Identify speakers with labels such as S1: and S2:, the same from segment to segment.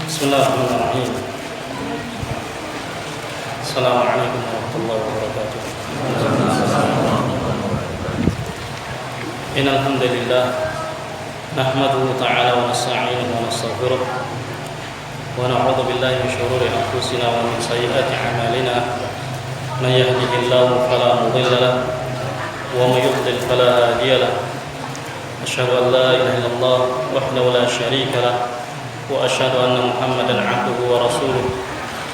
S1: Bismillahirrahmanirrahim. Assalamualaikum warahmatullahi wabarakatuh. Innal hamdalillah nahmaduhu ta'ala wa nasta'inuhu wa nastaghfiruh wa na'udzu billahi min shururi anfusina wa min sayyiati a'malina. Man yahdihillahu fala mudilla lahu wa man yudlil fala hadiya lahu. Asyhadu an la ilaha illallah wahdahu la syarika lahu wa asyhadu anna Muhammadan 'abduhu wa rasuluh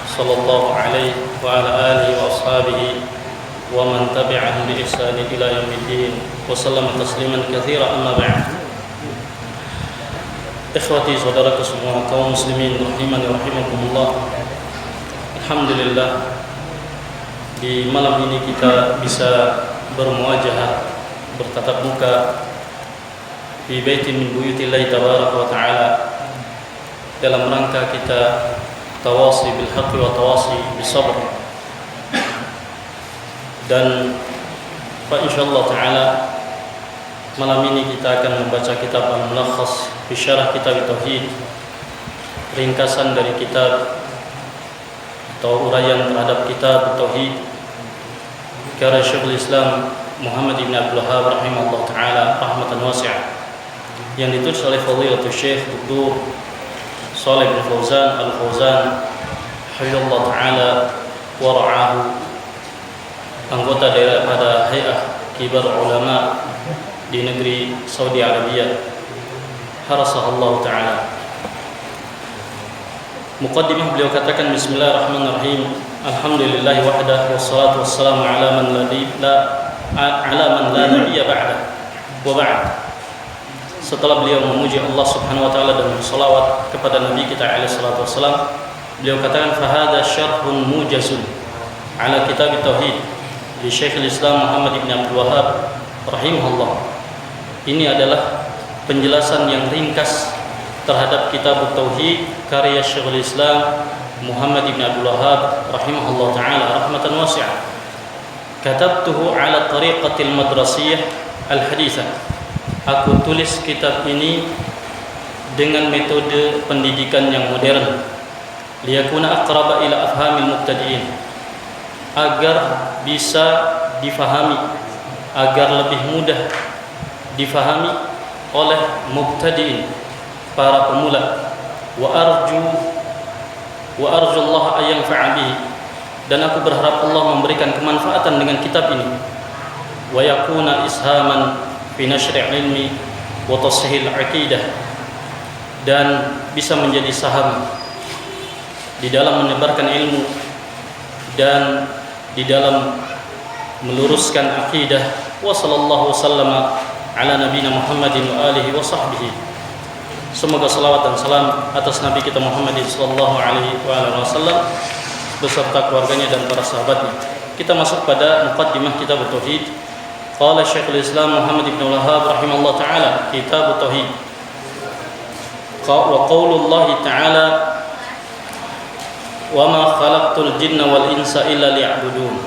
S1: sallallahu alaihi wa ala alihi wa ashabihi wa man tabi'ahum bi ihsan ila yaumiddin wa sallama tasliman katsira amma ba'd. Ikhwati saudaraku semua kaum muslimin rahimani rahimakumullah. Alhamdulillah di malam ini kita bisa bermuajahah, bertatap muka di baitin min buyutillahi tabaraka wa ta'ala dalam rangka kita tawasi bil haqqi wa tawasi bis sabr. Dan insyaallah taala malam ini kita akan membaca kitab Al-Mulakhas fi Syarah Kitab Tauhid, ringkasan dari kitab atau uraian terhadap kitab Tauhid karya Syekhul Islam Muhammad ibn Abdul Wahhab rahimahullah taala rahmatan wasi'ah, yang ditulis oleh Fadilatul Syekh Dr. Shalih bin Fauzan Al-Fauzan hafizallahu taala wa ra'ahu, anggota daripada Hay'ah Kibar Ulama di negeri Saudi Arabia, harasahallahu taala. Muqaddimah beliau katakan, bismillahirrahmanirrahim, alhamdulillahi wahdah wassalatu wassalamu ala man la nabiyya ba'dah wa ba'd. Setelah beliau memuji Allah Subhanahu wa taala dan berselawat kepada Nabi kita alaihi salatu wassalam, beliau katakan, fahada syarhun mujazun ala kitab tauhid li Syekhul Islam Muhammad ibn Abdul Wahhab rahimahullah. Ini adalah penjelasan yang ringkas terhadap kitab tauhid karya Syekhul Islam Muhammad ibn Abdul Wahhab rahimahullah taala rahmatan wasi'ah. Katabtuhu ala tariqatil madrasiyah al-hadithah. Aku tulis kitab ini dengan metode pendidikan yang modern, liyakuna aqraba ila afhamil mubtadi'in, agar bisa difahami, agar lebih mudah difahami oleh mubtadi'in, para pemula. Wa arju Allah ayyanfa'a bihi, dan aku berharap Allah memberikan kemanfaatan dengan kitab ini. Wa yakuna ishaman fi nasyri' ilmi wa tashihil aqidah, dan bisa menjadi saham di dalam menyebarkan ilmu dan di dalam meluruskan akidah. Wa sallallahu wasallama ala nabiyina Muhammadin wa alihi wa sahbihi. Semoga salawat dan salam atas Nabi kita Muhammad sallallahu alaihi wasallam beserta keluarganya dan para sahabatnya. Kita masuk pada muqaddimah kitab tauhid. Qala Syekhul Islam Muhammad ibn Wahhab rahimahullah taala, kitab tauhid. Wa qaulullah taala, wa ma khalaqtul jinna wal insa illa liya'budun.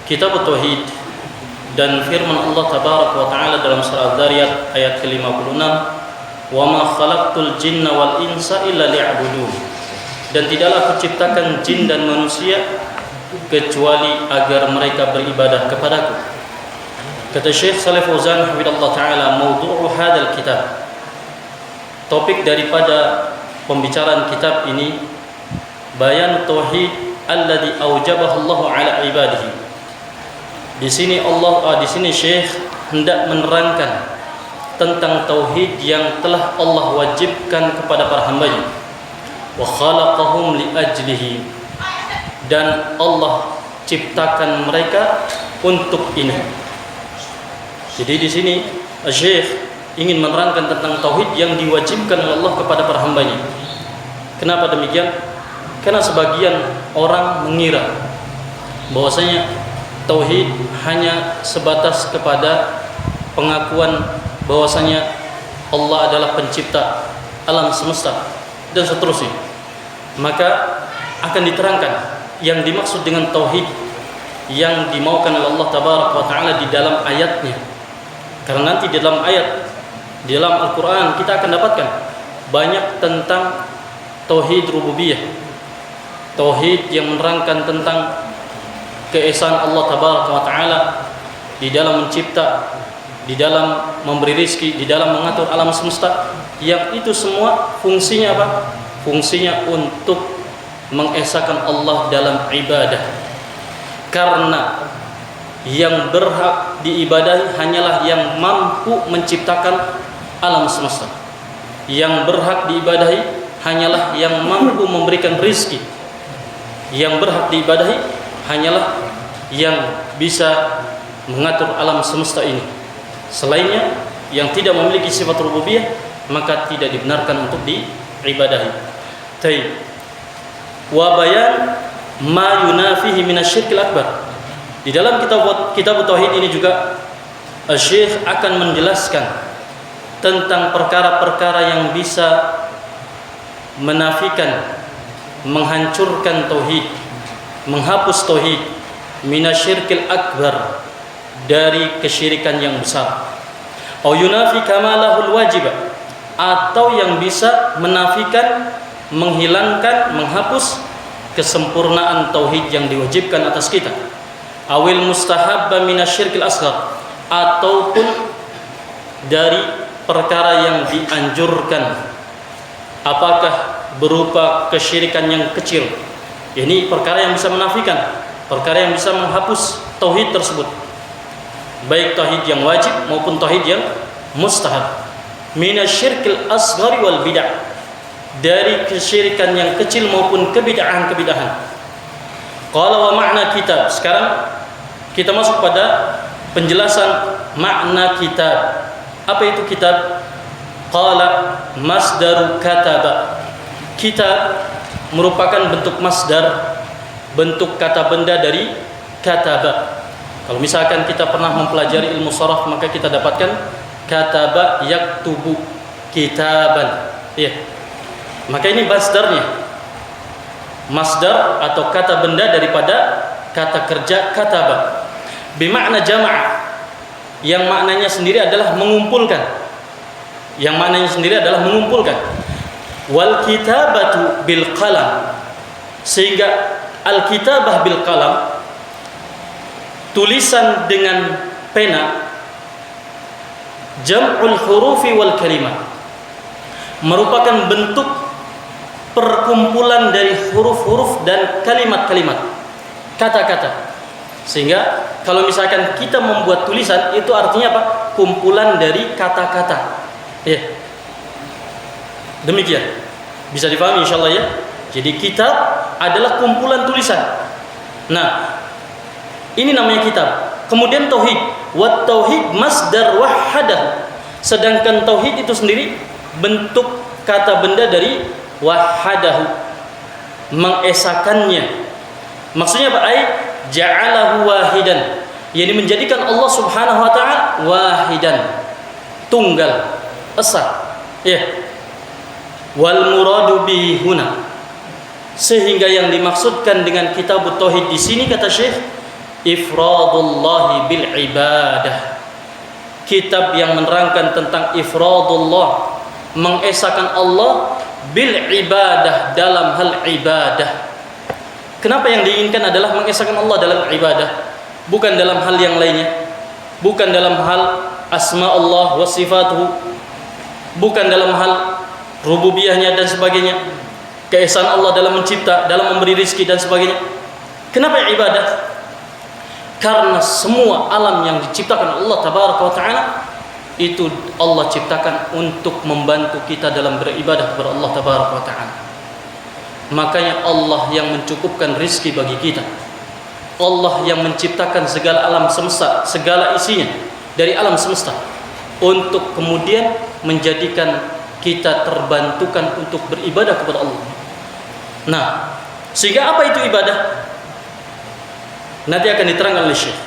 S1: Kitab tauhid dan firman Allah tabaraka wa taala dalam surah Al-Dzariyat ayat ke-56, wa ma khalaqtul jinna wal insa illa liya'budun. Dan tidaklah aku ciptakan jin dan manusia kecuali agar mereka beribadah kepadaku. Kata Syekh Shalih Fauzan hafizallahu taala, mawdu'u hadzal kitab, topik daripada pembicaraan kitab ini, bayan tauhid alladzi aujabahu Allah ala ibadihi. Di sini Syekh hendak menerangkan tentang tauhid yang telah Allah wajibkan kepada para hamba-Nya. Wa khalaqahum li ajlihi, dan Allah ciptakan mereka untuk ini. Jadi di sini Syekh ingin menerangkan tentang tauhid yang diwajibkan oleh Allah kepada para hamba-Nya. Kenapa demikian? Karena sebagian orang mengira bahwasanya tauhid hanya sebatas kepada pengakuan bahwasanya Allah adalah pencipta alam semesta dan seterusnya. Maka akan diterangkan yang dimaksud dengan tauhid yang dimaukan oleh Allah tabaraka wa taala di dalam ayatnya. Karena nanti di dalam ayat, di dalam Al-Quran kita akan dapatkan banyak tentang tauhid rububiyah, tauhid yang menerangkan tentang keesaan Allah tabaraka wa taala di dalam mencipta, di dalam memberi rizki, di dalam mengatur alam semesta, yang itu semua fungsinya apa? Fungsinya untuk mengesahkan Allah dalam ibadah. Karena yang berhak diibadahi hanyalah yang mampu menciptakan alam semesta. Yang berhak diibadahi hanyalah yang mampu memberikan rizki. Yang berhak diibadahi hanyalah yang bisa mengatur alam semesta ini. Selainnya yang tidak memiliki sifat rububiyah, maka tidak dibenarkan untuk diibadahi. Taib. Wa bayan ma yunafihi minasyirkil akbar. Di dalam kitab tauhid ini juga Syekh akan menjelaskan tentang perkara-perkara yang bisa menafikan, menghancurkan tauhid, menghapus tauhid, minasyirkil akbar, dari kesyirikan yang besar. Au yunafi kamalahul wajib, atau yang bisa menafikan, menghilangkan, menghapus kesempurnaan tauhid yang diwajibkan atas kita. Awil mustahabba minasyirkil asghar, ataupun dari perkara yang dianjurkan, apakah berupa kesyirikan yang kecil. Ini perkara yang bisa menafikan, perkara yang bisa menghapus tauhid tersebut, baik tauhid yang wajib maupun tauhid yang mustahab. Minasyirkil asghari wal bid'ah, dari kesyirikan yang kecil maupun kebid'ahan-kebid'ahan. Qala wa ma'na kitab. Sekarang kita masuk pada penjelasan makna kitab. Apa itu kitab? Qala masdaru kataba. Kitab merupakan bentuk masdar, bentuk kata benda dari kataba. Kalau misalkan kita pernah mempelajari ilmu sharaf, maka kita dapatkan kataba yaktubu kitaban. Ya. Maka ini masdarnya. Masdar atau kata benda daripada kata kerja kataba. Bimakna jama'a, yang maknanya sendiri adalah mengumpulkan. Yang maknanya sendiri adalah mengumpulkan. Wal kitabatu bil qalam, sehingga al kitabah bil qalam, tulisan dengan pena, jam'ul hurufi wal kalimat, merupakan bentuk perkumpulan dari huruf-huruf dan kalimat-kalimat, kata-kata. Sehingga kalau misalkan kita membuat tulisan, itu artinya apa? Kumpulan dari kata-kata. Ya. Demikian. Bisa dipahami insyaallah ya. Jadi kitab adalah kumpulan tulisan. Nah, ini namanya kitab. Kemudian tauhid. Wat tauhid masdar wahadah. Sedangkan tauhid itu sendiri bentuk kata benda dari wahadahu, mengesakannya. Maksudnya apa? Ai ja'alahu wahidan, yakni menjadikan Allah Subhanahu wa taala wahidan, tunggal, esa. Ya. Wal muradu bihi huna, sehingga yang dimaksudkan dengan kitab tauhid di sini kata Syekh, ifradullah bil ibadah. Kitab yang menerangkan tentang ifradullah, mengesahkan Allah bil ibadah, dalam hal ibadah. Kenapa yang diinginkan adalah mengesahkan Allah dalam ibadah, bukan dalam hal yang lainnya, bukan dalam hal asma Allah wa sifatuhu, bukan dalam hal rububiyahnya dan sebagainya, keesaan Allah dalam mencipta, dalam memberi rizki dan sebagainya. Kenapa ibadah? Karena semua alam yang diciptakan Allah tabaraka wa taala itu Allah ciptakan untuk membantu kita dalam beribadah kepada Allah tabaraka wa taala. Makanya Allah yang mencukupkan rizki bagi kita, Allah yang menciptakan segala alam semesta, segala isinya dari alam semesta, untuk kemudian menjadikan kita terbantukan untuk beribadah kepada Allah. Nah, sehingga apa itu ibadah? Nanti akan diterangkan oleh Syekh.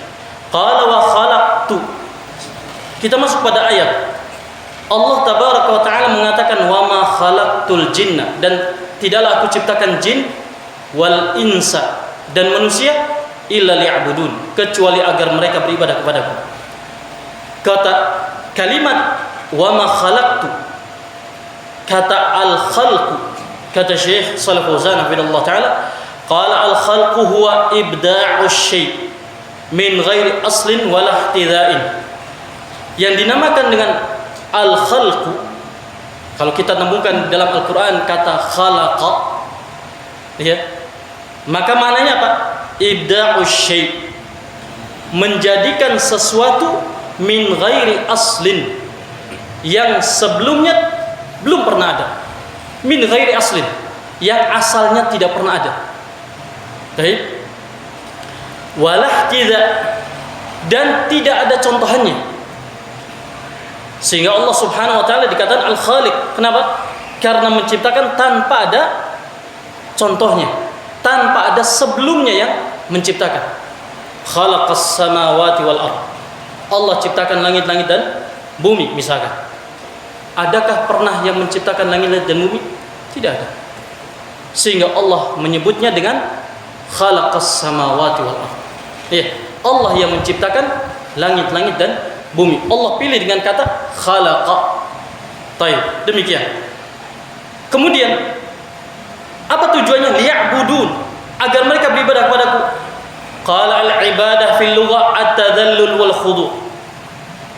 S1: Qala wa khalaqtu. Kita masuk pada ayat. Allah tabaraka wa taala mengatakan wa ma khalaqtul jinna, dan tidaklah aku ciptakan jin wal insa, dan manusia, illa liya'budun, kecuali agar mereka beribadah kepadaku. Kata kalimat wa ma khalaqtu kata al-khalqu, kata Syekh Shalih Fauzan hafizahullah taala, qala al-khalqu huwa ibda'u syai' min ghairi aslin wala ihtida'in. Yang dinamakan dengan al-khalqu, kalau kita temukan dalam Al-Qur'an kata khalaqa, ya, maka maknanya apa? Ibda'u syai', menjadikan sesuatu min ghairi aslin, yang sebelumnya belum pernah ada. Min ghairi aslin, yang asalnya tidak pernah ada. Baik. Walah tidak, dan tidak ada contohannya. Sehingga Allah Subhanahu wa taala dikatakan Al-Khaliq. Kenapa? Karena menciptakan tanpa ada contohnya, tanpa ada sebelumnya yang menciptakan. Khalaqas samawati wal ardh. Allah ciptakan langit-langit dan bumi misalkan. Adakah pernah yang menciptakan langit dan bumi? Tidak ada. Sehingga Allah menyebutnya dengan khalaqas samawati wal ardh. Ya, Allah yang menciptakan langit-langit dan bumi. Allah pilih dengan kata khalaqa. Baik, demikian. Kemudian apa tujuannya? Liya'budun, agar mereka beribadah kepadaku. Qala al-ibadah fil lughah at-tadhallul wal khudu'.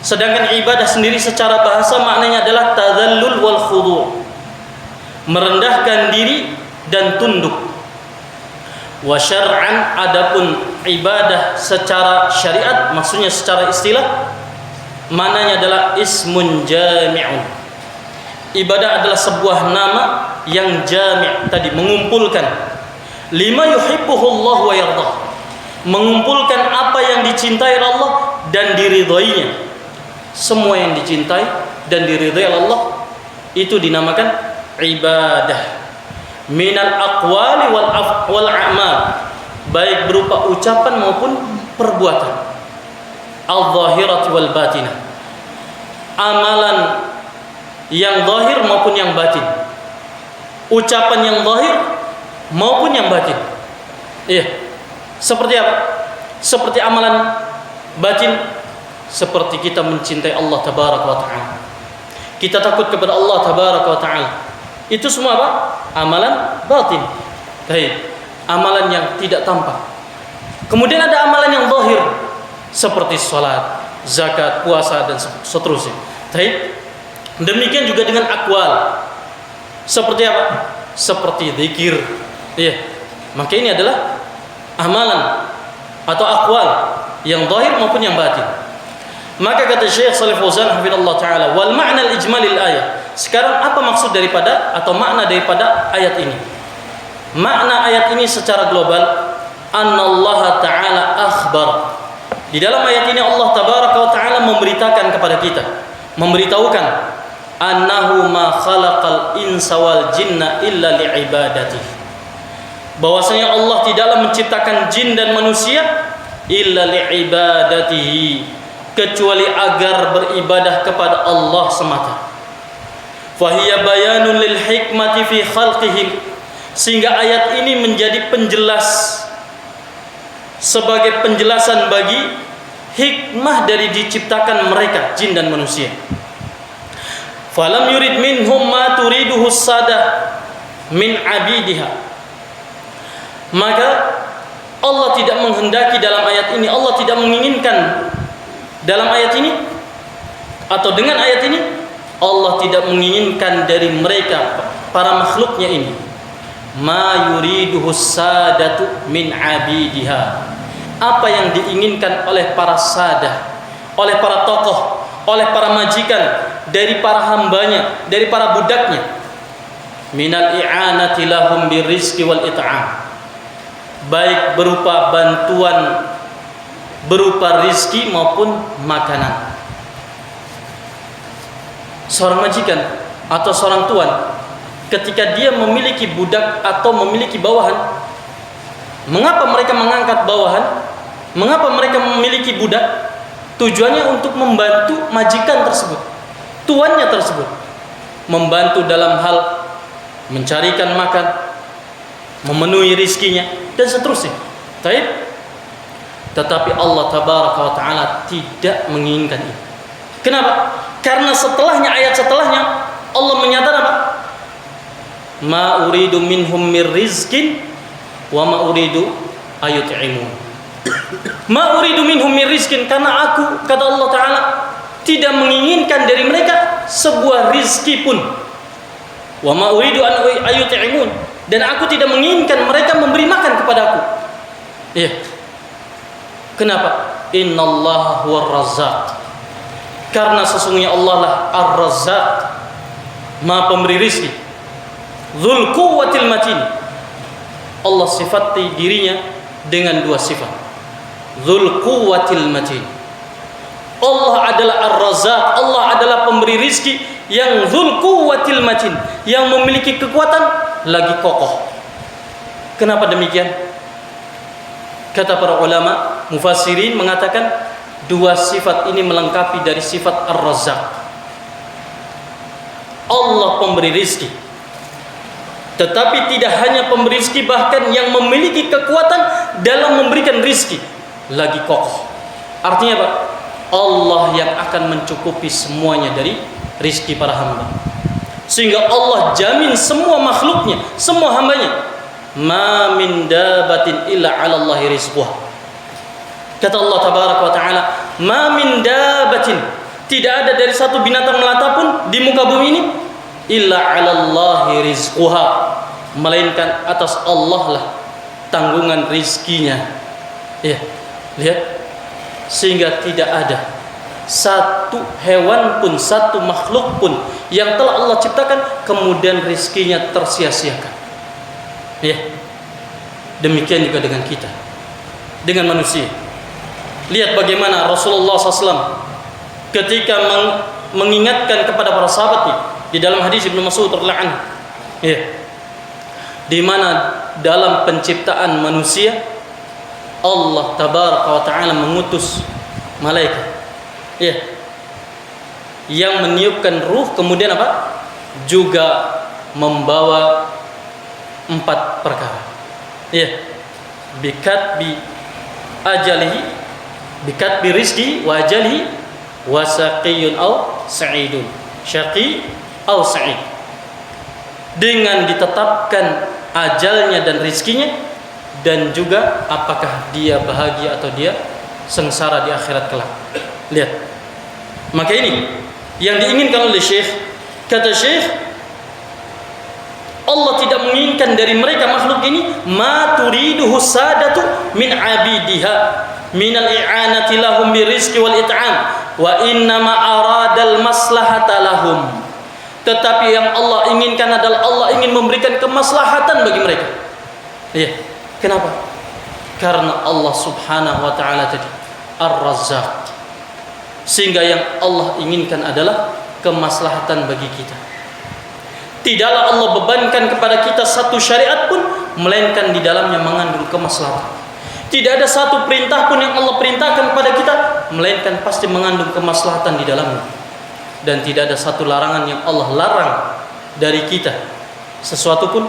S1: Sedangkan ibadah sendiri secara bahasa maknanya adalah tadhallul wal khudu', merendahkan diri dan tunduk. Wa syar'an, adapun ibadah secara syariat, maksudnya secara istilah, maknanya adalah ismun jami'un. Ibadah adalah sebuah nama yang jami', tadi mengumpulkan lima yuhibbuhullah wa yardah, mengumpulkan apa yang dicintai Allah dan diridhoinya. Semua yang dicintai dan diridhai Allah itu dinamakan ibadah. Minal aqwali wal a'mal, baik berupa ucapan maupun perbuatan. Al-zahirat wal batinah, amalan yang zahir maupun yang batin, ucapan yang zahir maupun yang batin. Iya. Seperti apa? Seperti amalan batin, seperti kita mencintai Allah tabaraka wa ta'ala, kita takut kepada Allah tabaraka wa ta'ala. Itu semua apa? Amalan batin. Baik, amalan yang tidak tampak. Kemudian ada amalan yang zahir, seperti salat, zakat, puasa dan seterusnya. Baik. Demikian juga dengan akwal. Seperti apa? Seperti zikir. Iya. Maka ini adalah amalan atau akwal yang zahir maupun yang batin. Maka kata Syekh Shalih Fauzan hafizahullah taala, wal ma'na al-ijmalil ayat. Sekarang apa maksud daripada atau makna daripada ayat ini? Makna ayat ini secara global, annallaha ta'ala akhbar. Di dalam ayat ini Allah tabaraka wa taala memberitakan kepada kita, memberitahukan annahu ma khalaqal insa wal jinna illa li'ibadatihi, bahwasanya Allah tidaklah menciptakan jin dan manusia illa li'ibadatihi, kecuali agar beribadah kepada Allah semata. Fahiya bayanun lil hikmati fi khalqihim, sehingga ayat ini menjadi penjelas, sebagai penjelasan bagi hikmah dari diciptakan mereka jin dan manusia. Falam yurid minhum ma turiduhu sadah min abidiha, maka Allah tidak menghendaki dalam ayat ini, Allah tidak menginginkan dalam ayat ini atau dengan ayat ini, Allah tidak menginginkan dari mereka para makhluknya ini ma yuriduhu sadatu min abidiha, apa yang diinginkan oleh para sadah, oleh para tokoh, oleh para majikan, dari para hambanya, dari para budaknya, minal i'anati lahum birizqi wal it'am, baik berupa bantuan berupa rizki maupun makanan. Seorang majikan atau seorang tuan, ketika dia memiliki budak atau memiliki bawahan, mengapa mereka mengangkat bawahan? Mengapa mereka memiliki budak? Tujuannya untuk membantu majikan tersebut, tuannya tersebut, membantu dalam hal mencarikan makan, memenuhi rizkinya dan seterusnya. Tetapi Allah tabaraka wa ta'ala tidak menginginkan itu. Kenapa? Karena setelahnya, ayat setelahnya, Allah menyatakan apa? Ma uridu minhum mir rizkin wa ma uridu ayut'imun. Ma uridu minhum mir rizkin, karena aku, kata Allah Ta'ala, tidak menginginkan dari mereka sebuah rizki pun. Wa ma uridu an ayut'imun, dan aku tidak menginginkan mereka memberi makan kepadaku. Iya. Kenapa? Innallaha huwar razzaq. Karena sesungguhnya Allah lah Ar-Razzaq, Maha pemberi rizki. Dzul quwwatil matin. Allah sifati dirinya dengan dua sifat. Dzul quwwatil matin. Allah adalah Ar-Razzaq, Allah adalah pemberi rizki yang dzul quwwatil matin, yang memiliki kekuatan lagi kokoh. Kenapa demikian? Kata para ulama mufassirin mengatakan dua sifat ini melengkapi dari sifat Ar-Razzaq. Allah pemberi rizki, tetapi tidak hanya pemberi rizki, bahkan yang memiliki kekuatan dalam memberikan rizki lagi kokoh. Artinya apa? Allah yang akan mencukupi semuanya dari rizki para hamba, sehingga Allah jamin semua makhluknya, semua hambanya. Ma min dabatin illa 'ala Allahi rizquha. Kata Allah Tabaraka wa Ta'ala, ma min dabatin, tidak ada dari satu binatang melata pun di muka bumi ini, illa 'ala Allahi rizquha, melainkan atas Allah lah tanggungan rizkinya. Ya, lihat, sehingga tidak ada satu hewan pun, satu makhluk pun yang telah Allah ciptakan kemudian rizkinya tersia-siakan. Ya, demikian juga dengan kita, dengan manusia. Lihat bagaimana Rasulullah SAW ketika mengingatkan kepada para sahabatnya di dalam hadis Ibnu Mas'ud radhiyallahu anhu, ya, di mana dalam penciptaan manusia Allah Tabaraka wa Ta'ala mengutus malaikat, ya, yang meniupkan ruh, kemudian apa? Juga membawa 4 perkara. Ya, bikatbi ajalihi, bikatbi rizki wa ajalihi, wa saqiyun aw sa'idun, syaqi aw sa'id. Dengan ditetapkan ajalnya dan rizkinya, dan juga apakah dia bahagia atau dia sengsara di akhirat kelak. Lihat. Maka ini yang diinginkan oleh Syekh. Kata Syekh, Allah tidak menginginkan dari mereka makhluk ini ma turiduhu sadatu min abidiha min al-i'anati lahum birizqi wal it'am, wa inna ma aradal maslahata lahum. Tetapi yang Allah inginkan adalah Allah ingin memberikan kemaslahatan bagi mereka. Iya. Kenapa? Karena Allah Subhanahu wa Ta'ala tadi Ar-Razzaq, sehingga yang Allah inginkan adalah kemaslahatan bagi kita. Tidaklah Allah bebankan kepada kita satu syariat pun melainkan di dalamnya mengandung kemaslahatan. Tidak ada satu perintah pun yang Allah perintahkan kepada kita melainkan pasti mengandung kemaslahatan di dalamnya. Dan tidak ada satu larangan yang Allah larang dari kita sesuatu pun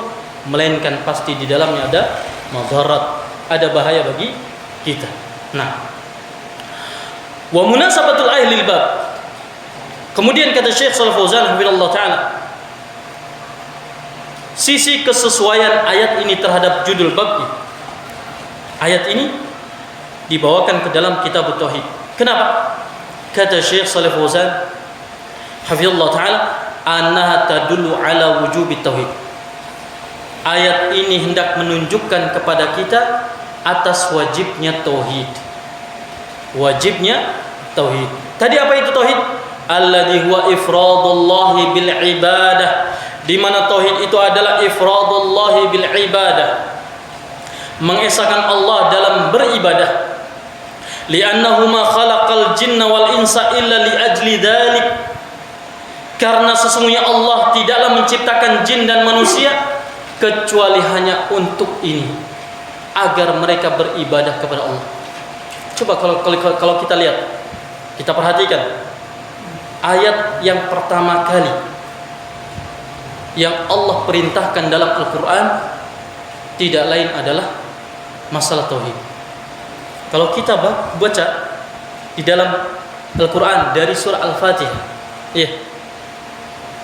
S1: melainkan pasti di dalamnya ada madarat, ada bahaya bagi kita. Nah, wa munasabatul ahli al-bab. Kemudian kata Syekh Shalih Fauzan hafizallahu taala, sisi kesesuaian ayat ini terhadap judul babnya. Ayat ini dibawakan ke dalam kitab Tauhid. Kenapa? Kata Syekh Shalih Fauzan hafizallahu taala, annaha tadullu ala wujubi tauhid. Ayat ini hendak menunjukkan kepada kita atas wajibnya tauhid. Wajibnya tauhid. Tadi apa itu tauhid? Alladzi huwa ifradullahi bil ibadah, di mana tauhid itu adalah ifradullahi bil ibadah, mengesahkan Allah dalam beribadah. Li'annahu ma khalaqal jinna wal insa illa li ajli dzalik, karena sesungguhnya Allah tidaklah menciptakan jin dan manusia kecuali hanya untuk ini, agar mereka beribadah kepada Allah. Coba kalau kita lihat, kita perhatikan ayat yang pertama kali yang Allah perintahkan dalam Al-Quran tidak lain adalah masalah tauhid. Kalau kita baca di dalam Al-Quran dari surah Al-Fatihah, ya,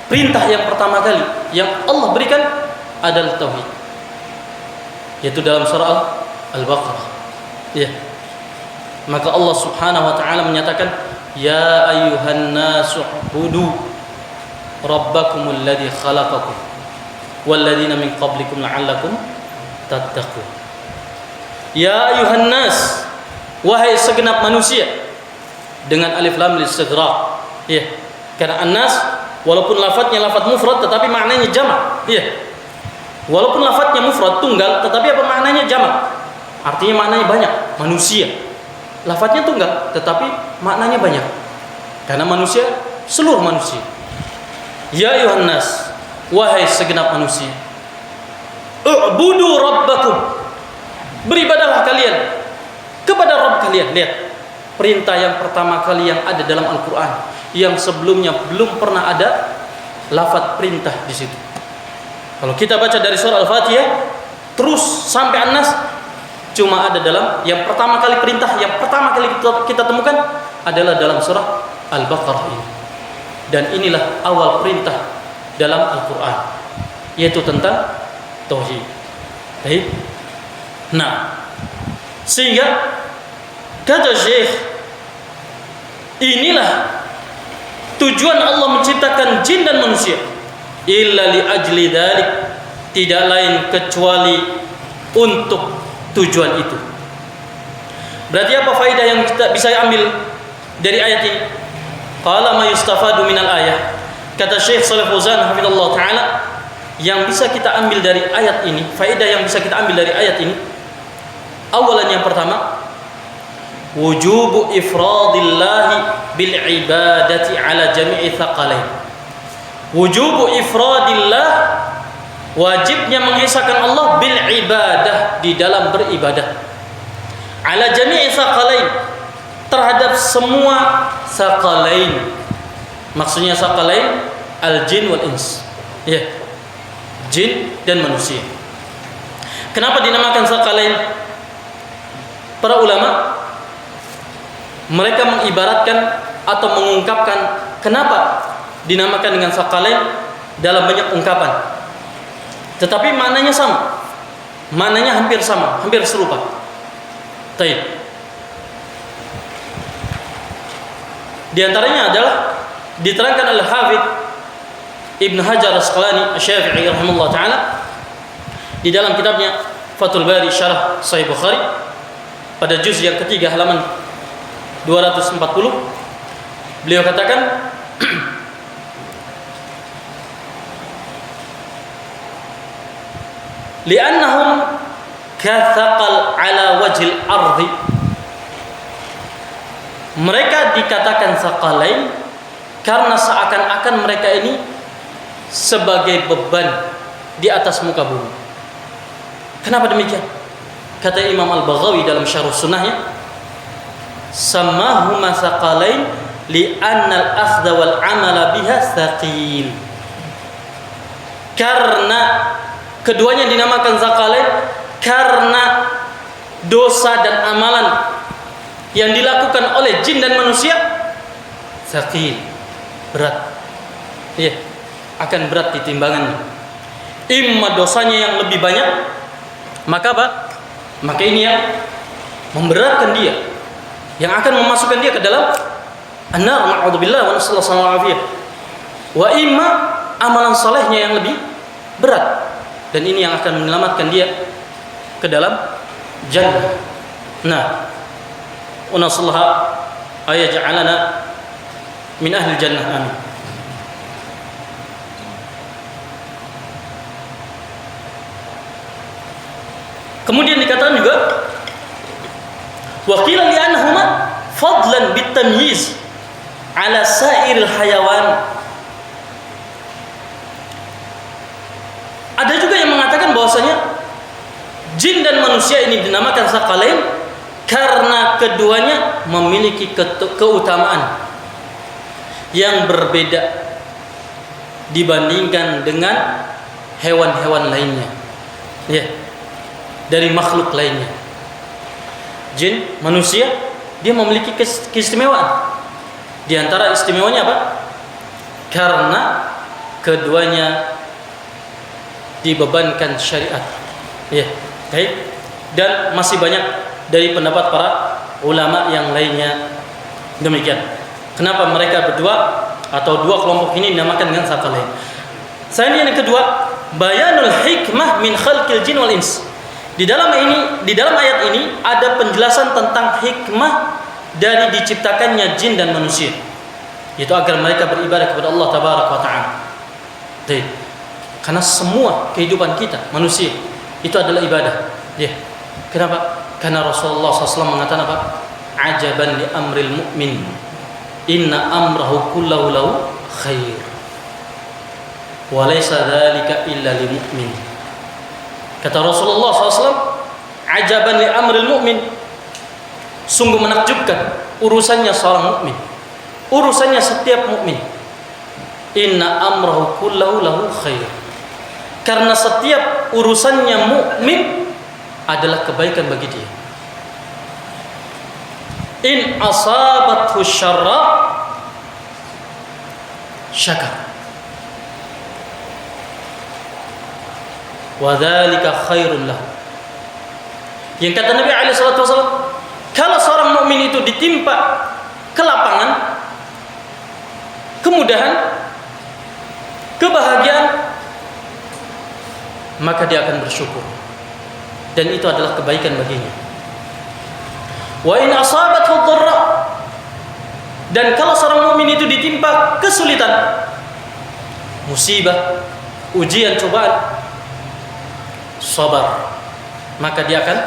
S1: perintah yang pertama kali yang Allah berikan adalah tauhid, yaitu dalam surah Al-Baqarah. Ya. Maka Allah Subhanahu wa taala menyatakan, "Ya ayyuhan nasu ubudu rabbakumul ladzi khalaqakum wal ladzina min qablikum la'allakum tattaqun." Ya ayyuhan nas, wahai segenap manusia, dengan alif lam listighraq. Ya. Karena an-nas walaupun lafadznya lafadz mufrad tetapi maknanya jamak. Ya. Walaupun lafadznya mufrad tunggal tetapi apa maknanya jamak? Artinya maknanya banyak, manusia. Lafadznya tunggal tetapi maknanya banyak. Karena manusia, seluruh manusia. Ya ayuhan nas, wahai segenap manusia, u'budu rabbakum, beribadahlah kalian kepada Rabb kalian. Lihat, perintah yang pertama kali yang ada dalam Al-Quran, yang sebelumnya belum pernah ada lafaz perintah di situ. Kalau kita baca dari surah Al-Fatihah terus sampai An-Nas, cuma ada dalam yang pertama kali perintah yang pertama kali kita temukan adalah dalam surah Al-Baqarah ini. Dan inilah awal perintah dalam Al-Quran, yaitu tentang tauhid. Baik. Nah, sehingga kata Syekh, inilah tujuan Allah menciptakan jin dan manusia, illa li ajli dzalik, tidak lain kecuali untuk tujuan itu. Berarti apa faedah yang kita bisa ambil dari ayat ini? Qala ma yustafadu minal ayah. Kata Syekh Shalih Fauzan hafizallahu taala, yang bisa kita ambil dari ayat ini, faedah yang bisa kita ambil dari ayat ini, awalan yang pertama, wujubu ifradillahi bil ibadati ala jami'i thaqalain. Wujubu ifradillah, wajibnya mengesahkan Allah bil ibadah, di dalam beribadah, ala jami'i thaqalain, terhadap semua thaqalain. Maksudnya thaqalain al jin wal ins, ya, jin dan manusia. Kenapa dinamakan thaqalain? Para ulama mereka mengibaratkan atau mengungkapkan kenapa dinamakan dengan thaqalain dalam banyak ungkapan, tetapi maknanya sama, maknanya hampir sama, hampir serupa. Baik. Di antaranya adalah diterangkan oleh Hafidz Ibn Hajar Asqalani Asy-Syafi'i rahimahullah taala di dalam kitabnya Fathul Bari Syarah Sahih Bukhari pada juz yang ketiga halaman 240, beliau katakan li'annahum kathaqal ala wajhil ardi, mereka dikatakan thaqalain karena seakan-akan mereka ini sebagai beban di atas muka bumi. Kenapa demikian? Kata Imam Al-Baghawi dalam Syarh Sunnahnya, samahuma thaqalain li'anna al-akhdha wal 'amala biha thaqil. Karena keduanya dinamakan thaqalain karena dosa dan amalan yang dilakukan oleh jin dan manusia thaqil, berat. Ya, akan berat di timbangannya. Imma dosanya yang lebih banyak, maka apa? Maka ini yang memberatkan dia, yang akan memasukkan dia ke dalam an-nar, na'udzubillah wa nasallallahu alaihi. Wa imma amalan salehnya yang lebih berat, dan ini yang akan menyelamatkan dia ke dalam jannah. Nah, wa nasallahu ayaj'alana min ahli jannah, amin. Kemudian dikatakan juga wa qila li annahuma fadlan bitamyiz ala sa'iril hayawan. Ada juga yang mengatakan bahwasanya jin dan manusia ini dinamakan thaqalain karena keduanya memiliki keutamaan yang berbeda dibandingkan dengan hewan-hewan lainnya, ya, dari makhluk lainnya. Jin, manusia, dia memiliki keistimewaan. Di antara istimewanya apa? Karena keduanya dibebankan syariat. Ya, baik. Dan masih banyak dari pendapat para ulama yang lainnya demikian. Kenapa mereka berdua atau dua kelompok ini dinamakan dengan sakalain? Yang kedua, bayanul hikmah min khalqil jin wal ins. Di dalam ayat ini ada penjelasan tentang hikmah dari diciptakannya jin dan manusia. Itu agar mereka beribadah kepada Allah tabaraka wa taala. Karena semua kehidupan kita manusia itu adalah ibadah. Ya. Kenapa? Karena Rasulullah SAW mengatakan apa? Ajaban li amril mu'min. Inna amrahu kullahu lahu khair. Wa laysa dzalika illa lil mu'min. Kata Rasulullah SAW, ajaban li amril mu'min. Sungguh menakjubkan urusannya seorang mukmin. Urusannya setiap mukmin. Inna amrahu kullahu lahu khair. Karena setiap urusannya mukmin adalah kebaikan bagi dia. In asabathu syarra syakar. Wa dzalika khairul lahu. Yang kata Nabi alaihi salatu wasallam, kalau seorang mukmin itu ditimpa kelapangan, kemudahan, kebahagiaan, maka dia akan bersyukur, dan itu adalah kebaikan baginya. Wa in asabathu dharra, dan kalau seorang mukmin itu ditimpa kesulitan, musibah, ujian, cobaan, sabar, maka dia akan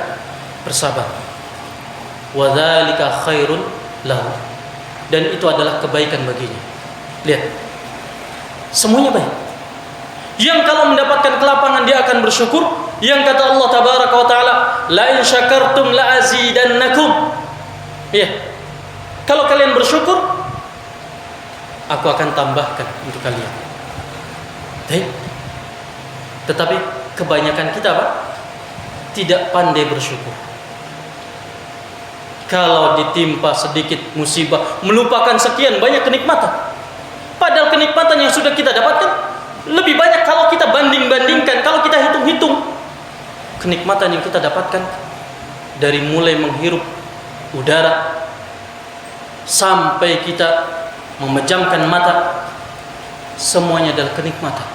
S1: bersabar. Wa dzalika khairun lahu, dan itu adalah kebaikan baginya. Lihat, semuanya baik. Yang kalau mendapatkan kelapangan dia akan bersyukur. Yang kata Allah tabaraka wa taala, la in syakartum la azidannakum. Ya. Kalau kalian bersyukur, aku akan tambahkan untuk kalian. Tetapi kebanyakan kita apa? Tidak pandai bersyukur. Kalau ditimpa sedikit musibah, melupakan sekian banyak kenikmatan. Padahal kenikmatan yang sudah kita dapatkan lebih banyak kalau kita banding-bandingkan, kalau kita hitung-hitung kenikmatan yang kita dapatkan dari mulai menghirup udara sampai kita memejamkan mata, semuanya adalah kenikmatan.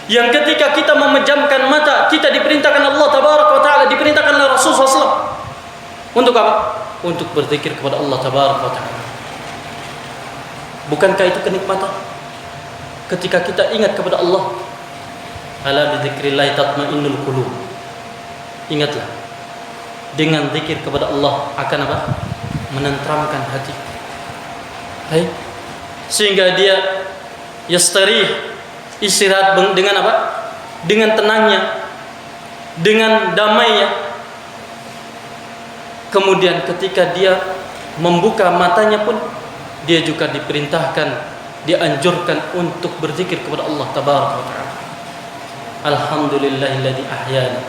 S1: Yang ketika kita memejamkan mata, kita diperintahkan Allah tabaraka wa taala, diperintahkan oleh Rasulullah SAW untuk apa? Untuk berzikir kepada Allah tabaraka wa taala. Bukankah itu kenikmatan? Ketika kita ingat kepada Allah, ala bidzikrillah tatmainnul qulub. Ingatlah, dengan zikir kepada Allah akan apa? Menenteramkan hati. Sehingga dia yastarih, istirahat dengan apa? Dengan tenangnya, dengan damainya. Kemudian ketika dia membuka matanya pun, dia juga diperintahkan, dianjurkan untuk berzikir kepada Allah tabaraka wa taala. Alhamdulillahilladzi ahyana.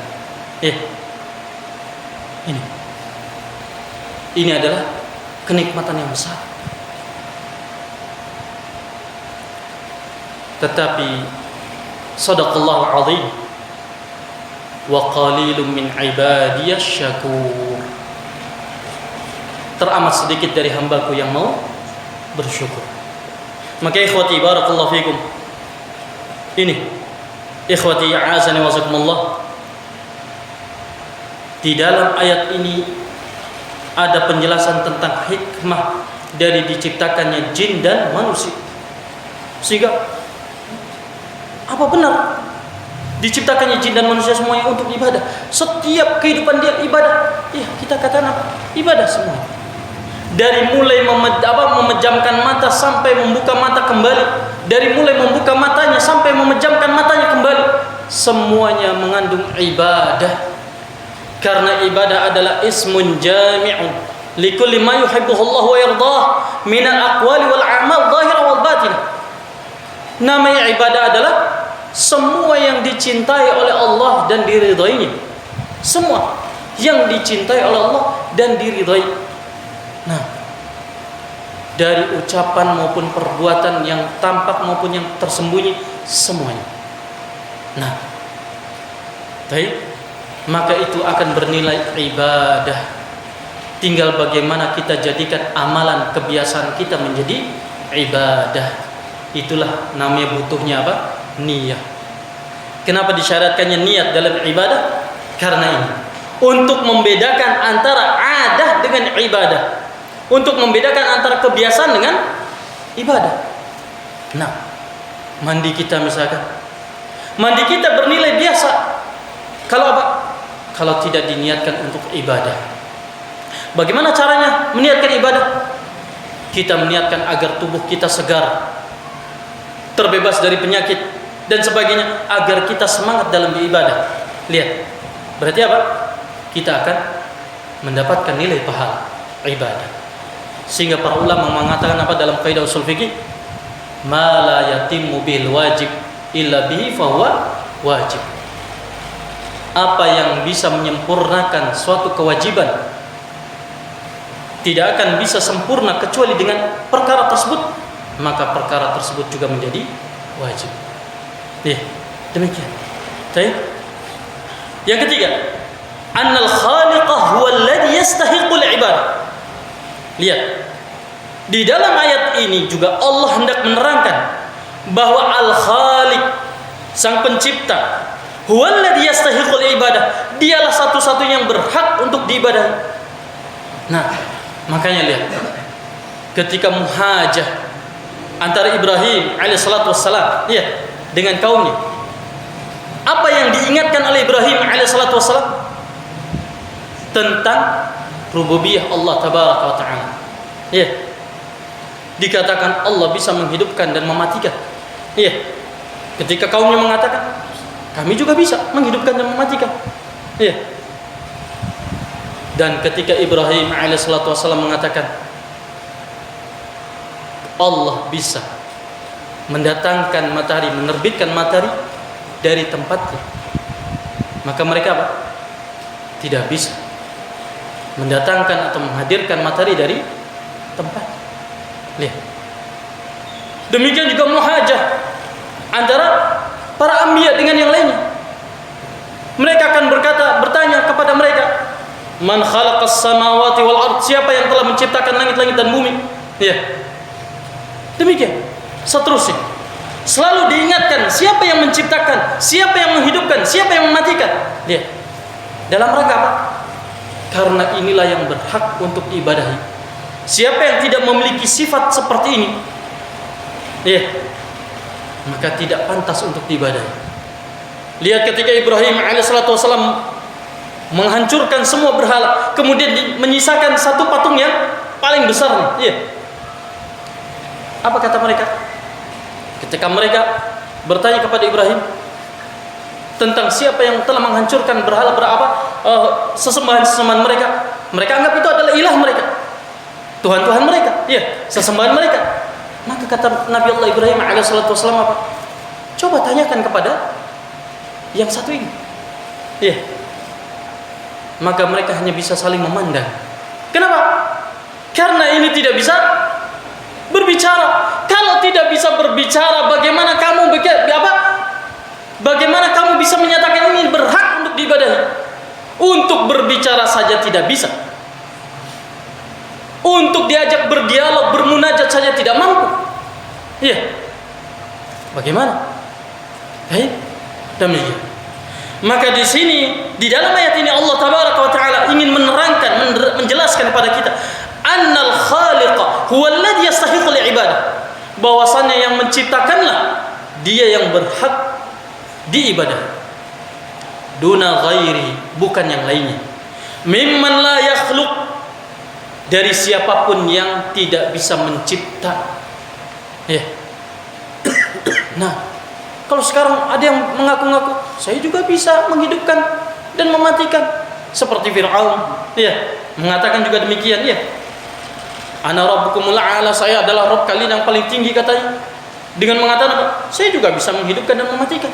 S1: Ini adalah kenikmatan yang besar. Tetapi sadaqallahu azim, wa qalilun min ibadiyasy syakur. Teramat sedikit dari hambaku yang mau bersyukur. Maka ikhwati barakallahu fikum, ini ikhwati a'azani wa zakumullah, di dalam ayat ini ada penjelasan tentang hikmah dari diciptakannya jin dan manusia. Sehingga apa benar diciptakannya jin dan manusia semuanya untuk ibadah? Setiap kehidupan dia ibadah. Kita katakan apa? Ibadah semua. Dari mulai memejamkan mata sampai membuka mata kembali, dari mulai membuka matanya sampai memejamkan matanya kembali, semuanya mengandung ibadah. Karena ibadah adalah ismun jami'un likulli ma yuhibbuhu Allah wa yardah min al-aqwali wal a'mal zahirah wal batinah. Namanya ibadah adalah semua yang dicintai oleh Allah dan diridainya. Semua yang dicintai oleh Allah dan diridai. Nah, dari ucapan maupun perbuatan yang tampak maupun yang tersembunyi, semuanya. Nah, baik, maka itu akan bernilai ibadah. Tinggal bagaimana kita jadikan amalan kebiasaan kita menjadi ibadah. Itulah namanya butuhnya apa? Niat. Kenapa disyaratkannya niat dalam ibadah? Karena ini untuk membedakan antara adah dengan ibadah, untuk membedakan antara kebiasaan dengan ibadah. Nah, mandi kita misalkan, mandi kita bernilai biasa. Kalau apa? Kalau tidak diniatkan untuk ibadah. Bagaimana caranya meniatkan ibadah? Kita meniatkan agar tubuh kita segar, terbebas dari penyakit dan sebagainya, agar kita semangat dalam beribadah. Lihat, berarti apa? Kita akan mendapatkan nilai pahala ibadah. Sehingga para ulama mengatakan apa dalam kaidah usul fikih? Ma la yatimmu bil wajib illa bihi fahuwa wajib. Apa yang bisa menyempurnakan suatu kewajiban tidak akan bisa sempurna kecuali dengan perkara tersebut, maka perkara tersebut juga menjadi wajib. Demikian. Baik. Yang ketiga, annal khaliqa huwa alladhi yastahiqul ibadah. Lihat, di dalam ayat ini juga Allah hendak menerangkan bahwa al-khaliq, sang pencipta, huwa alladhi yastahiqul ibadah, dialah satu-satunya yang berhak untuk diibadahi. Nah, makanya lihat, ketika muhajah antara Ibrahim alaihissalatu wassalam dengan kaumnya, apa yang diingatkan oleh Ibrahim alaihissalatu wassalam? Tentang rububiyah Allah tabaraka wa ta'ala. Dikatakan Allah bisa menghidupkan dan mematikan. Ketika kaumnya mengatakan, kami juga bisa menghidupkan dan mematikan. Dan ketika Ibrahim alaihissalatu wassalam mengatakan Allah bisa mendatangkan matahari, menerbitkan matahari dari tempatnya, maka mereka apa? Tidak bisa mendatangkan atau menghadirkan matahari dari tempat. Lihat. Demikian juga muhajah antara para anbiya dengan yang lainnya. Mereka akan bertanya kepada mereka, man khalaqas samawati wal ard, siapa yang telah menciptakan langit-langit dan bumi? Demikian seterusnya. Selalu diingatkan siapa yang menciptakan, siapa yang menghidupkan, siapa yang mematikan. Lihat. Dalam rangka apa? Karena inilah yang berhak untuk diibadahi. Siapa yang tidak memiliki sifat seperti ini, maka tidak pantas untuk diibadahi. Lihat ketika Ibrahim alaihissalatu wassalam menghancurkan semua berhala, kemudian menyisakan satu patung yang paling besar. Apa kata mereka? Ketika mereka bertanya kepada Ibrahim tentang siapa yang telah menghancurkan berhala sesembahan-sesembahan mereka, mereka anggap itu adalah ilah mereka, Tuhan-Tuhan mereka, sesembahan mereka. Maka kata Nabi Allah Ibrahim alaihissalatu wassalam apa? Coba tanyakan kepada yang satu ini. Maka mereka hanya bisa saling memandang. Kenapa? Karena ini tidak bisa berbicara. Kalau tidak bisa berbicara, bagaimana kamu bisa menyatakan ini berhak untuk diibadahi? Untuk berbicara saja tidak bisa. Untuk diajak berdialog, bermunajat saja tidak mampu. Bagaimana? Demikian. Maka di sini, di dalam ayat ini Allah tabaraka wa taala ingin menerangkan, menjelaskan kepada kita, annal khaliqa huwa alladhi yastahiqul ibadah, bahwasannya yang menciptakanlah dia yang berhak diibadah, duna ghairi, bukan yang lainnya, mimman la yakhluq, dari siapapun yang tidak bisa mencipta. Nah, kalau sekarang ada yang mengaku-ngaku saya juga bisa menghidupkan dan mematikan, seperti Fir'aun, mengatakan juga demikian, ana rabbukumul a'la, saya adalah Rabb kalian yang paling tinggi katanya, dengan mengatakan apa? Saya juga bisa menghidupkan dan mematikan.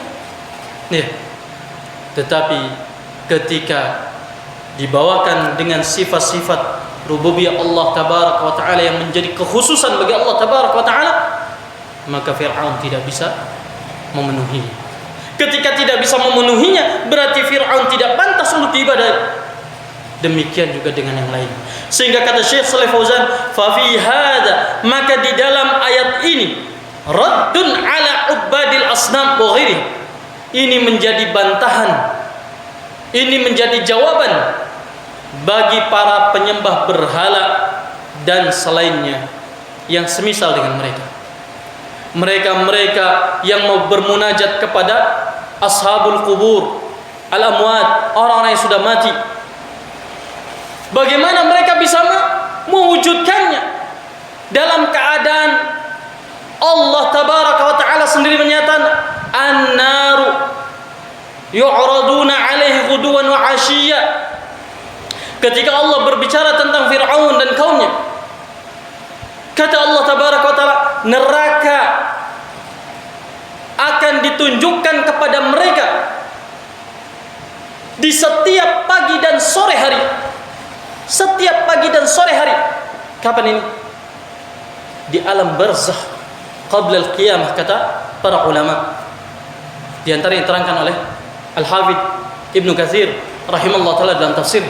S1: Tetapi ketika dibawakan dengan sifat-sifat rububiyah Allah tabaraka wa taala yang menjadi kekhususan bagi Allah tabaraka wa taala, maka Fir'aun tidak bisa memenuhinya. Ketika tidak bisa memenuhinya, berarti Fir'aun tidak pantas untuk diibadahi. Demikian juga dengan yang lain. Sehingga kata Syekh Shalih Fauzan, fa fi hada, maka di dalam ayat ini raddun ala ubadil asnam wa ghairi. Ini menjadi bantahan, ini menjadi jawaban bagi para penyembah berhala dan selainnya yang semisal dengan mereka. Mereka-mereka yang mau bermunajat kepada ashabul kubur, al-amwat, orang-orang yang sudah mati. Bagaimana mereka bisa mewujudkannya dalam keadaan Allah tabaraka wa taala sendiri menyatakan an-naru yu'raduna 'alaihi ghuduwan wa 'ashiyya. Ketika Allah berbicara tentang Fir'aun dan kaumnya, kata Allah tabaraka wa taala, neraka akan ditunjukkan kepada mereka di setiap pagi dan sore hari. Setiap pagi dan sore hari. Kapan ini? Di alam barzakh qabla al-qiyamah, kata para ulama. Di antara yang diterangkan oleh Al-Hafidz Ibnu Katsir rahimahullah taala dalam tafsir,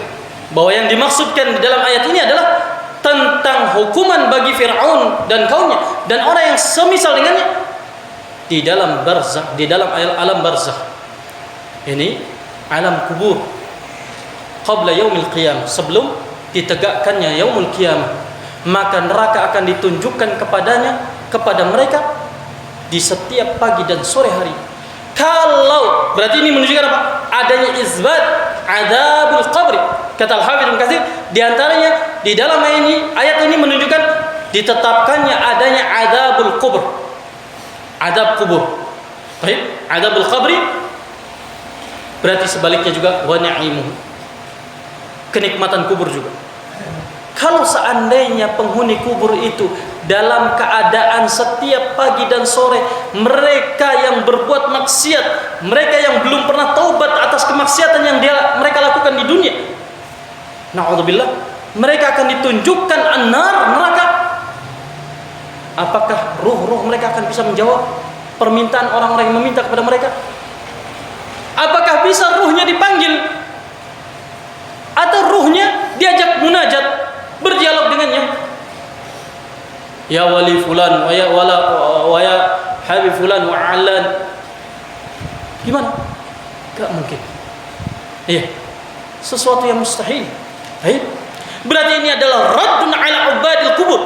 S1: bahwa yang dimaksudkan di dalam ayat ini adalah tentang hukuman bagi Fir'aun dan kaumnya dan orang yang semisal dengannya di dalam barzakh, di dalam alam barzakh. Ini alam kubur qabla yaumil qiyamah, sebelum ditegakkannya yaumul qiyamah, maka neraka akan ditunjukkan kepada mereka di setiap pagi dan sore hari. Kalau berarti ini menunjukkan apa? Adanya isbat adzabul qabri. Kata Al-Hafidz Ibnu Katsir, di antaranya di dalam ayat ini menunjukkan ditetapkannya adanya adzabul kubur. Adzab kubur. Baik, adzabul qabri berarti sebaliknya juga wa na'imuh. Kenikmatan kubur juga. Kalau seandainya penghuni kubur itu dalam keadaan setiap pagi dan sore mereka yang berbuat maksiat, mereka yang belum pernah taubat atas kemaksiatan yang mereka lakukan di dunia, na'udzubillah, mereka akan ditunjukkan an-nar, neraka. Apakah ruh-ruh mereka akan bisa menjawab permintaan orang-orang yang meminta kepada mereka? Apakah bisa ruhnya dipanggil? Atau ruhnya diajak munajat, berdialog dengannya? Ya wali fulan, wa ya habib fulan wa alan. Gimana? Gak mungkin. Iya. Sesuatu yang mustahil. Baik. Berarti ini adalah raddun ala ubadil kubur,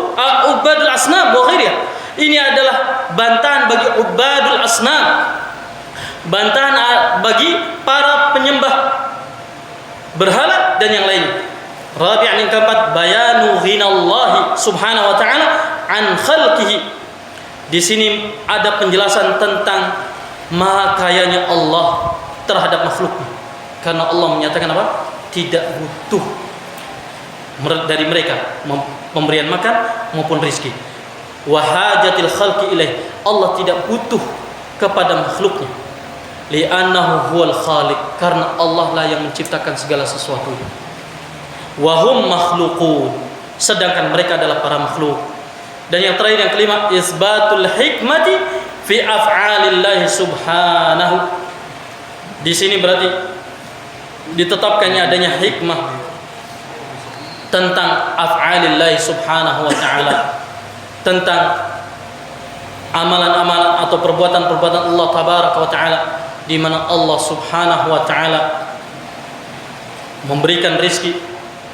S1: ubadul asnam wa ghairiha. Ini adalah bantahan bagi ubadul asnam. Bantahan bagi para penyembah berhala dan yang lainnya. Rabi'an, yang keempat, bayanu ghinallahi subhanahu wa ta'ala an khalqihi. Di sini ada penjelasan tentang maha kayanya Allah terhadap makhluknya. Karena Allah menyatakan apa? Tidak butuh dari mereka pemberian makan maupun rizki. Wa hajatil khalqi ilaih. Allah tidak butuh kepada makhluknya. Li'annahu huwal khaliq, karena Allah lah yang menciptakan segala sesuatu. Wa hum makhluqun, sedangkan mereka adalah para makhluk. Dan yang terakhir, yang kelima, isbatul hikmati fi af'alillahi subhanahu. Di sini berarti ditetapkannya adanya hikmah tentang af'alillahi subhanahu wa ta'ala, tentang amalan-amalan atau perbuatan-perbuatan Allah tabaraka wa ta'ala, di mana Allah subhanahu wa ta'ala memberikan rizki,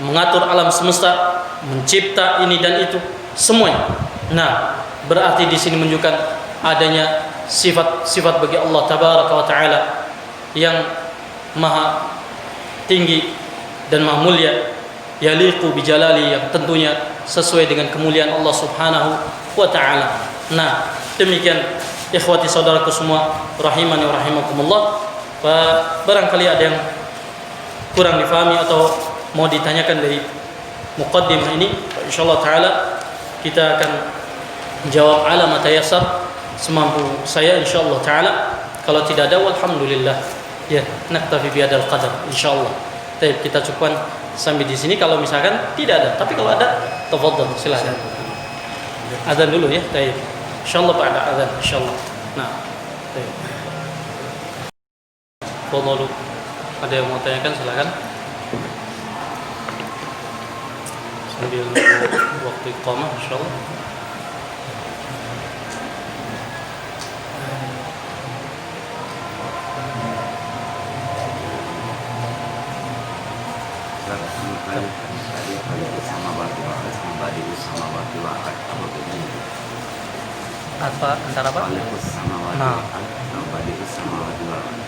S1: mengatur alam semesta, mencipta ini dan itu semuanya. Nah, berarti di sini menunjukkan adanya sifat-sifat bagi Allah tabaraka wa ta'ala yang maha tinggi dan maha mulia, yaliqu bijalali, yang tentunya sesuai dengan kemuliaan Allah subhanahu wa ta'ala. Nah, demikian ikhwati saudaraku semua rahimani wa rahimakumullah. Barangkali ada yang kurang difahami atau mau ditanyakan dari muqaddimah ini, insyaallah taala kita akan jawab ala ma tayassar semampu saya insyaallah taala. Kalau tidak ada, walhamdulillah, ya naktafi bi hadzal qadar insyaallah. Kita cukupkan sampai di sini. Kalau misalkan tidak ada, tapi kalau ada, tafadhol, silakan. Adzan dulu ya. Baik. Insyaallah pada adzan insyaallah. Nah. Baik. Tafadhol. Ada yang mau tanyakan silakan. Sambil waktu iqamah insyaallah. Apa antara apa? Nah,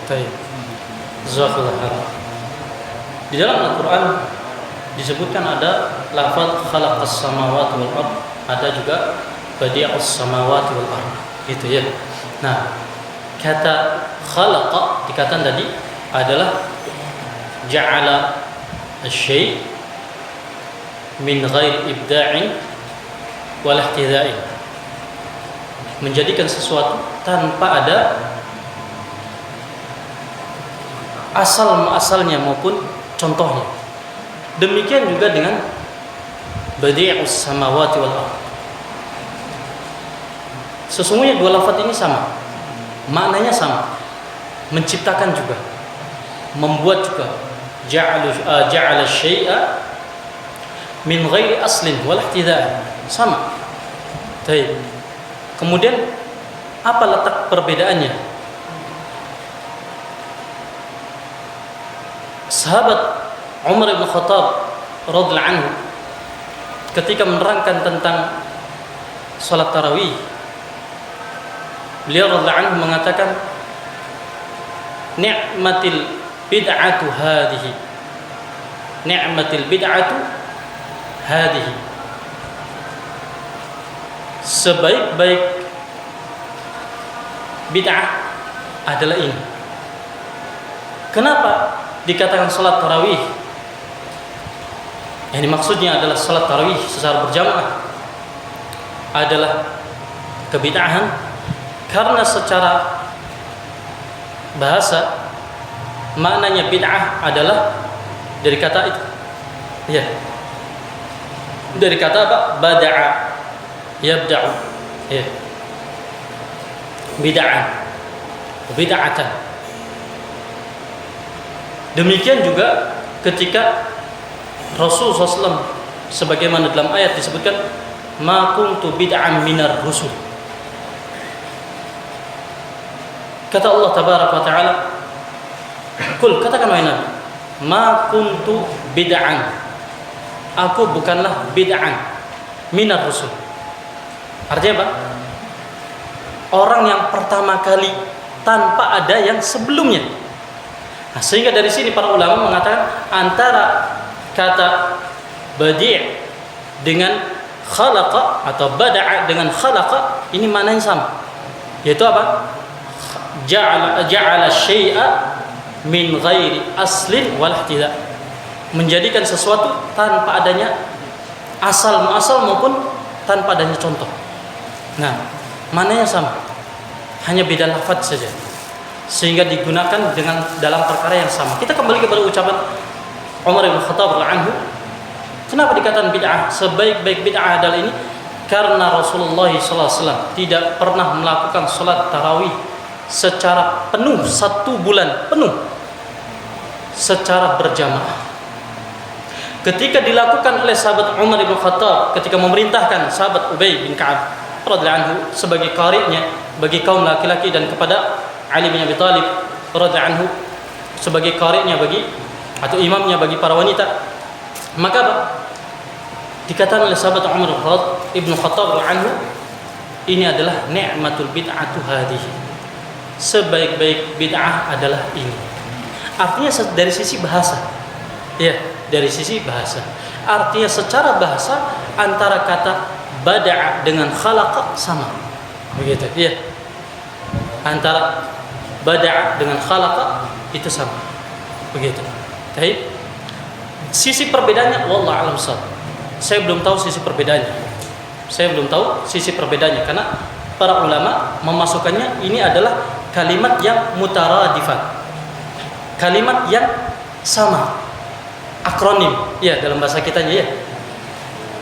S1: baik. Jazakallahu khairan. Di dalam Al-Quran disebutkan ada lafaz khalaqas samawati wal ard, ada juga badi'us samawati wal ard. Gitu ya. Nah, kata khalaqa dikatakan tadi adalah ja'ala asy-syai' min ghairi ibda'in wal ihtida'in. Menjadikan sesuatu tanpa ada asal-muasalnya maupun contohnya. Demikian juga dengan badi'us samawati wal ardh. Sesungguhnya dua lafaz ini sama, maknanya sama, menciptakan juga, membuat juga. Ja'ala syai'a min ghairi aslin wal ihtida', sama. Baik. Kemudian apa letak perbedaannya? Sahabat Umar bin Khattab radhiyallahu anhu ketika menerangkan tentang salat tarawih, beliau radhiyallahu anhu mengatakan ni'matil bid'atu hadhihi, ni'matil bid'atu hadhihi, sebaik-baik bid'ah adalah ini. Kenapa dikatakan salat tarawih? Yang maksudnya adalah salat tarawih secara berjamaah adalah kebid'ahan, karena secara bahasa maknanya bid'ah adalah dari kata itu. Ya. Dari kata apa? Bada'a, yabda'u. Ya. Bid'ah, bid'atan. Demikian juga ketika Rasulullah SAW sebagaimana dalam ayat disebutkan ma kuntu bid'an minar rusul. Kata Allah tabaraka wa taala, kul, katakan wahai Nabi, ma kuntu bid'an, aku bukanlah bid'an minar rusul. Artinya apa? Orang yang pertama kali tanpa ada yang sebelumnya. Nah, sehingga dari sini para ulama mengatakan antara kata badi' dengan khalaqa atau bada'a dengan khalaqa ini maknanya sama. Yaitu apa? Ja'ala syai'a min ghairi aslin wal ihtida'. Menjadikan sesuatu tanpa adanya asal muasal maupun tanpa adanya contoh. Nah, maknanya sama. Hanya beda lafaz saja. Sehingga digunakan dengan dalam perkara yang sama. Kita kembali kepada ucapan Umar bin Khattab radhiyallahu anhu. Kenapa dikatakan bid'ah? Sebaik-baik bid'ah adalah ini karena Rasulullah SAW tidak pernah melakukan salat tarawih secara penuh 1 bulan penuh secara berjamaah. Ketika dilakukan oleh sahabat Umar bin Khattab ketika memerintahkan sahabat Ubay bin Ka'ab radhiyallahu anhu sebagai qari'nya bagi kaum laki-laki dan kepada Ali bin Abi Thalib radhiyallahu anhu sebagai qari'nya bagi atau imamnya bagi para wanita, maka apa? Dikatakan oleh sahabat Umar bin Khattab radhiyallahu anhu, ini adalah ni'matul bid'atu hadhihi, sebaik-baik bid'ah adalah ini. Artinya dari sisi bahasa, ya, dari sisi bahasa. Artinya secara bahasa antara kata bada'a dengan khalaqa sama, begitu, ya. Antara bada'a dengan khalaqa itu sama, begitu. Baik. Sisi perbedaannya wallahu a'lam bissawab. Saya belum tahu sisi perbedaannya. Karena para ulama memasukkannya ini adalah kalimat yang mutaradifat. Kalimat yang sama. akronim, ya dalam bahasa kitanya ya.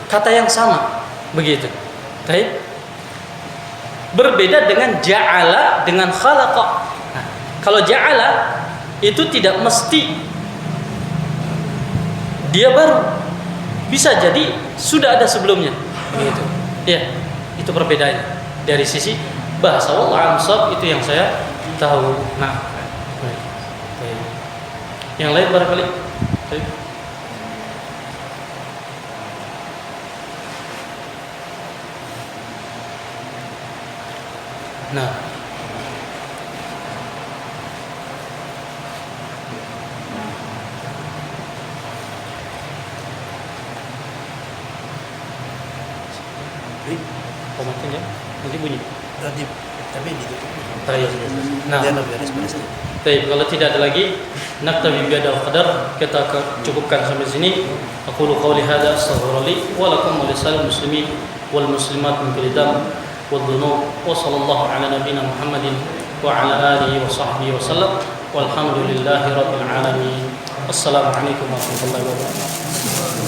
S1: Kata yang sama, begitu. Baik. Berbeda dengan ja'ala dengan khalaqa. Nah, kalau ja'ala itu tidak mesti dia baru, bisa jadi sudah ada sebelumnya, begitu. Ya, itu perbedaannya dari sisi bahasa. Wallahu a'lam, itu yang saya tahu. Nah, baik. Yang lain barangkali. Baik. Nah, komentarnya nanti bunyi.
S2: Tapi ditutup.
S1: Nah, kalau tidak ada lagi, naktabi bihadzal qadar, kita cukupkan sampai sini. Aqulu qawli hadza astaghfiru li wa lakum wa lisal muslimin wal muslimat min kulli dhanb wal dhunub wa sallallahu ala nabiyyina Muhammadin wa ala alihi wa sahbihi wa sallam walhamdulillahi rabbil alamin. Assalamualaikum warahmatullahi wabarakatuh.